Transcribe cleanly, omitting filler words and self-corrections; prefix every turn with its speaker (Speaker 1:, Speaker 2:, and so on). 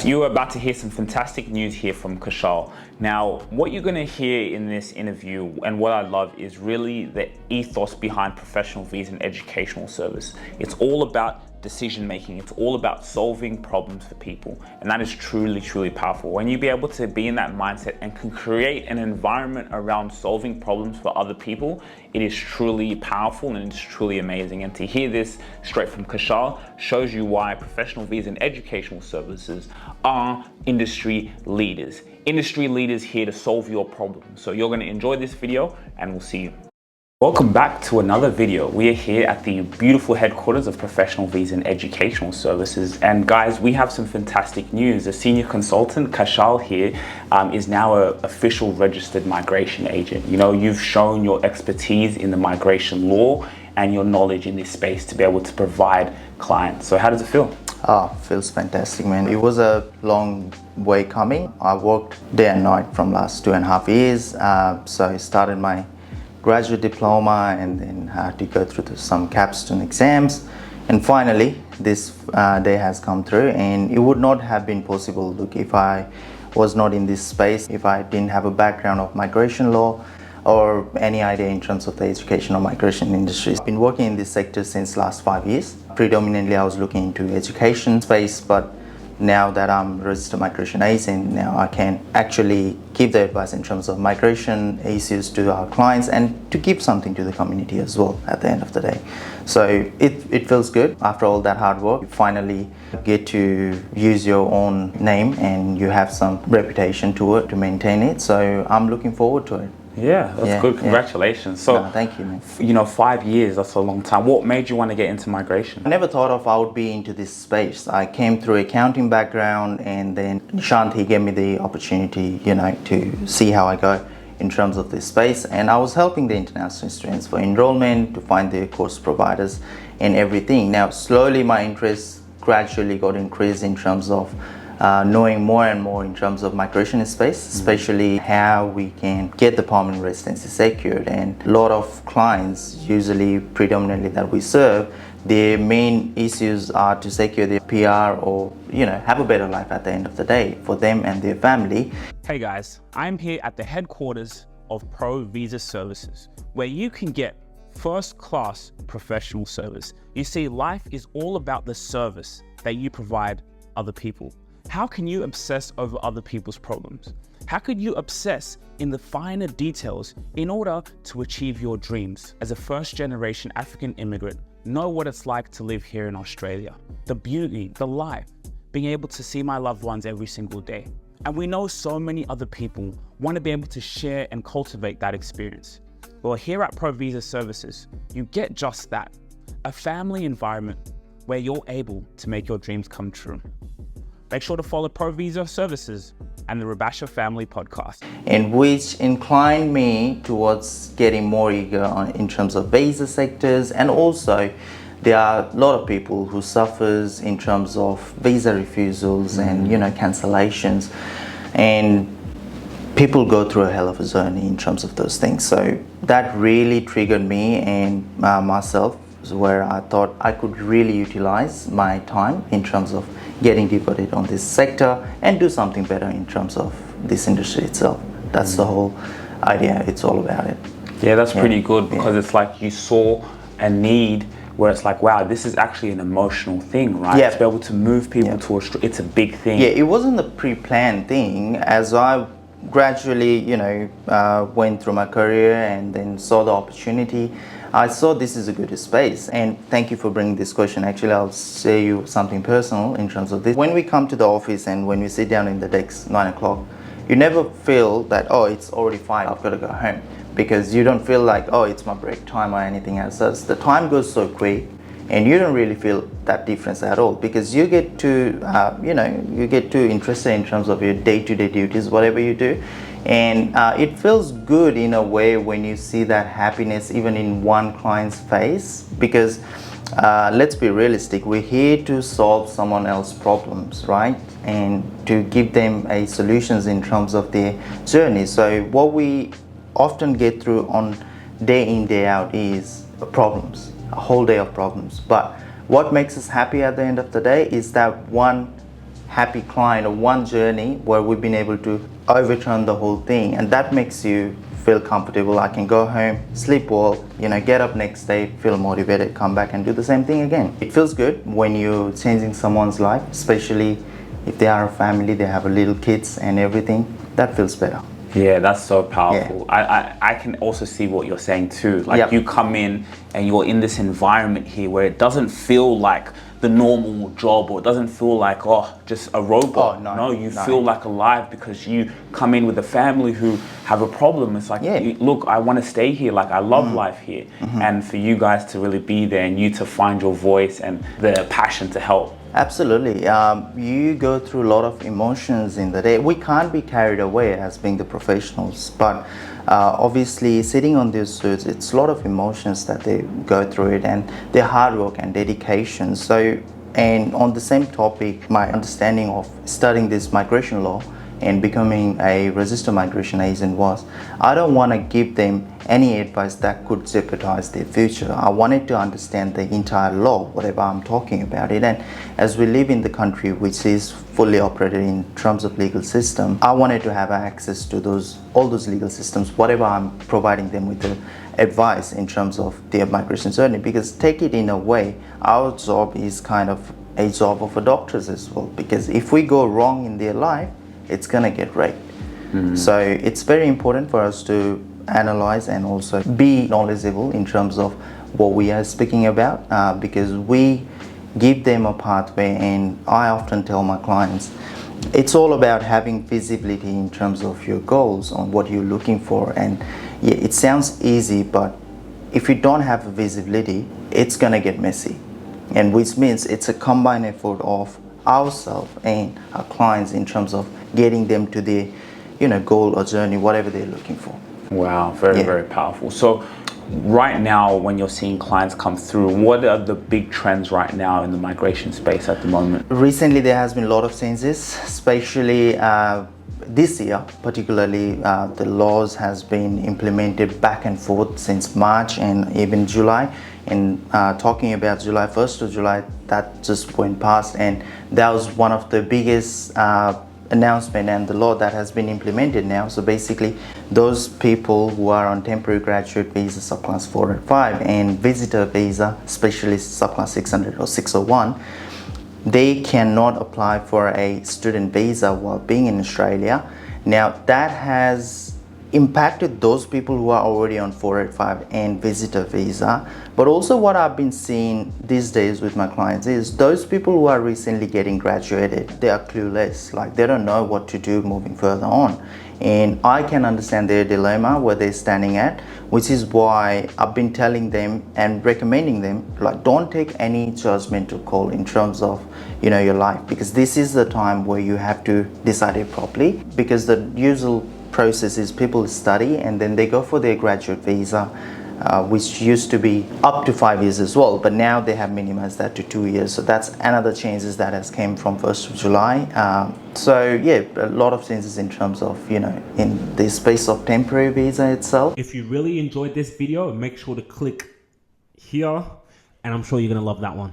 Speaker 1: You are about to hear some fantastic news here from Kaushal. Now, what you're going to hear in this interview and what I love is really the ethos behind professional visa and educational service. It's all about decision making. It's all about solving problems for people. And that is truly, truly powerful. When you be able to be in that mindset and can create an environment around solving problems for other people, it is truly powerful and it's truly amazing. And to hear this straight from Kaushal shows you why professional visa and educational services are industry leaders. Industry leaders here to solve your problems. So you're going to enjoy this video and we'll see you. Welcome back to another video. We are here at the beautiful headquarters of Professional Visa and Educational Services. And guys, we have some fantastic news. The senior consultant, Kaushal here, is now an official registered migration agent. You know, you've shown your expertise in the migration law and your knowledge in this space to be able to provide clients. So how does it feel?
Speaker 2: Feels fantastic, man. It was a long way coming. I worked day and night from last 2.5 years. So I started my graduate diploma and then had to go through some capstone exams, and finally this day has come through. And it would not have been possible, look, if I was not in this space, if I didn't have a background of migration law or any idea in terms of the education or migration industry. I've been working in this sector since last 5 years. Predominantly I was looking into education space, but now that I'm registered migration agent, now I can actually give the advice in terms of migration issues to our clients and to give something to the community as well at the end of the day. So it feels good. After all that hard work, you finally get to use your own name and you have some reputation to it, to maintain it. So I'm looking forward to it.
Speaker 1: Yeah, that's good. Congratulations.
Speaker 2: So, no, thank you, man.
Speaker 1: You know, 5 years, that's a long time. What made you want to get into migration?
Speaker 2: I never thought of I would be into this space. I came through accounting background, and then Shanti gave me the opportunity, you know, to see how I go in terms of this space. And I was helping the international students for enrollment, to find their course providers and everything. Now, slowly my interest gradually got increased in terms of knowing more and more in terms of migration space, especially how we can get the permanent residency secured. And a lot of clients, usually predominantly that we serve, their main issues are to secure their PR or, you know, have a better life at the end of the day for them and their family.
Speaker 1: Hey guys, I'm here at the headquarters of Pro Visa Services, where you can get first-class professional service. You see, life is all about the service that you provide other people. How can you obsess over other people's problems? How could you obsess in the finer details in order to achieve your dreams? As a first-generation African immigrant, know what it's like to live here in Australia. The beauty, the life, being able to see my loved ones every single day. And we know so many other people want to be able to share and cultivate that experience. Well, here at Pro Visa Services, you get just that, a family environment where you're able to make your dreams come true. Make sure to follow Pro Visa Services and the Rubasha Family Podcast.
Speaker 2: And which inclined me towards getting more eager in terms of visa sectors. And also there are a lot of people who suffers in terms of visa refusals and, you know, cancellations. And people go through a hell of a journey in terms of those things. So that really triggered me and myself, where I thought I could really utilize my time in terms of getting devoted on this sector and do something better in terms of this industry itself. That's the whole idea. It's all about it.
Speaker 1: Yeah, that's pretty good, because it's like you saw a need where it's like, wow, this is actually an emotional thing, right? To be able to move people to it's a big thing.
Speaker 2: Yeah, it wasn't a pre-planned thing. As I gradually, you know, went through my career and then saw the opportunity, I saw this is a good space. And thank you for bringing this question. Actually, I'll say you something personal in terms of this. When we come to the office and when we sit down in the desk 9 o'clock, you never feel that, oh, it's already 5, I've got to go home. Because you don't feel like, oh, it's my break time or anything else. So the time goes so quick and you don't really feel that difference at all, because you get to, you get too interested in terms of your day-to-day duties, whatever you do. And it feels good in a way when you see that happiness even in one client's face, because let's be realistic, we're here to solve someone else's problems, right? And to give them a solutions in terms of their journey. So what we often get through on day in, day out is problems, a whole day of problems. But what makes us happy at the end of the day is that one happy client or one journey where we've been able to overturn the whole thing, and that makes you feel comfortable. I can go home, sleep well, get up next day, feel motivated, come back and do the same thing again. It feels good when you're changing someone's life, especially if they are a family, they have a little kids and everything. That feels better.
Speaker 1: Yeah, that's so powerful.
Speaker 2: Yeah.
Speaker 1: I can also see what you're saying too. Like
Speaker 2: Yep.
Speaker 1: you come in and you're in this environment here where it doesn't feel like the normal job, or it doesn't feel like, just a robot.
Speaker 2: Oh, no,
Speaker 1: you
Speaker 2: no.
Speaker 1: feel like alive because you come in with a family who have a problem. It's like, look, I want to stay here. Like I love life here. And for you guys to really be there and you to find your voice and the passion to help.
Speaker 2: Absolutely. You go through a lot of emotions in the day. We can't be carried away as being the professionals, but obviously sitting on these suits, it's a lot of emotions that they go through it, and their hard work and dedication. So, and on the same topic, my understanding of studying this migration law and becoming a registered migration agent was, I don't want to give them any advice that could jeopardize their future. I wanted to understand the entire law, whatever I'm talking about it. And as we live in the country which is fully operated in terms of legal system, I wanted to have access to all those legal systems, whatever I'm providing them with the advice in terms of their migration journey. Because take it in a way, our job is kind of a job of a doctors as well. Because if we go wrong in their life, it's gonna get raped. So it's very important for us to analyze and also be knowledgeable in terms of what we are speaking about, because we give them a pathway. And I often tell my clients, it's all about having visibility in terms of your goals, on what you're looking for. And yeah, it sounds easy, but if you don't have visibility, it's gonna get messy. And which means it's a combined effort of ourselves and our clients in terms of getting them to their goal or journey, whatever they're looking for.
Speaker 1: Wow, very powerful. So right now, when you're seeing clients come through, what are the big trends right now in the migration space at the moment?
Speaker 2: Recently there has been a lot of changes, especially this year particularly. The laws has been implemented back and forth since March and even July. And talking about July 1st to July, that just went past, and that was one of the biggest announcement and the law that has been implemented now. So basically, those people who are on temporary graduate visa subclass 405 and visitor visa, especially subclass 600 or 601, they cannot apply for a student visa while being in Australia. Now that has impacted those people who are already on 485 and visitor visa. But also what I've been seeing these days with my clients is those people who are recently getting graduated, they are clueless, like they don't know what to do moving further on. And I can understand their dilemma where they're standing at, which is why I've been telling them and recommending them, like, don't take any judgmental call in terms of your life, because this is the time where you have to decide it properly. Because the usual process is people study and then they go for their graduate visa, which used to be up to 5 years as well, but now they have minimized that to 2 years. So that's another changes that has came from 1st of July. So yeah, a lot of changes in terms of in the space of temporary visa itself.
Speaker 3: If you really enjoyed this video, make sure to click here, and I'm sure you're gonna love that one.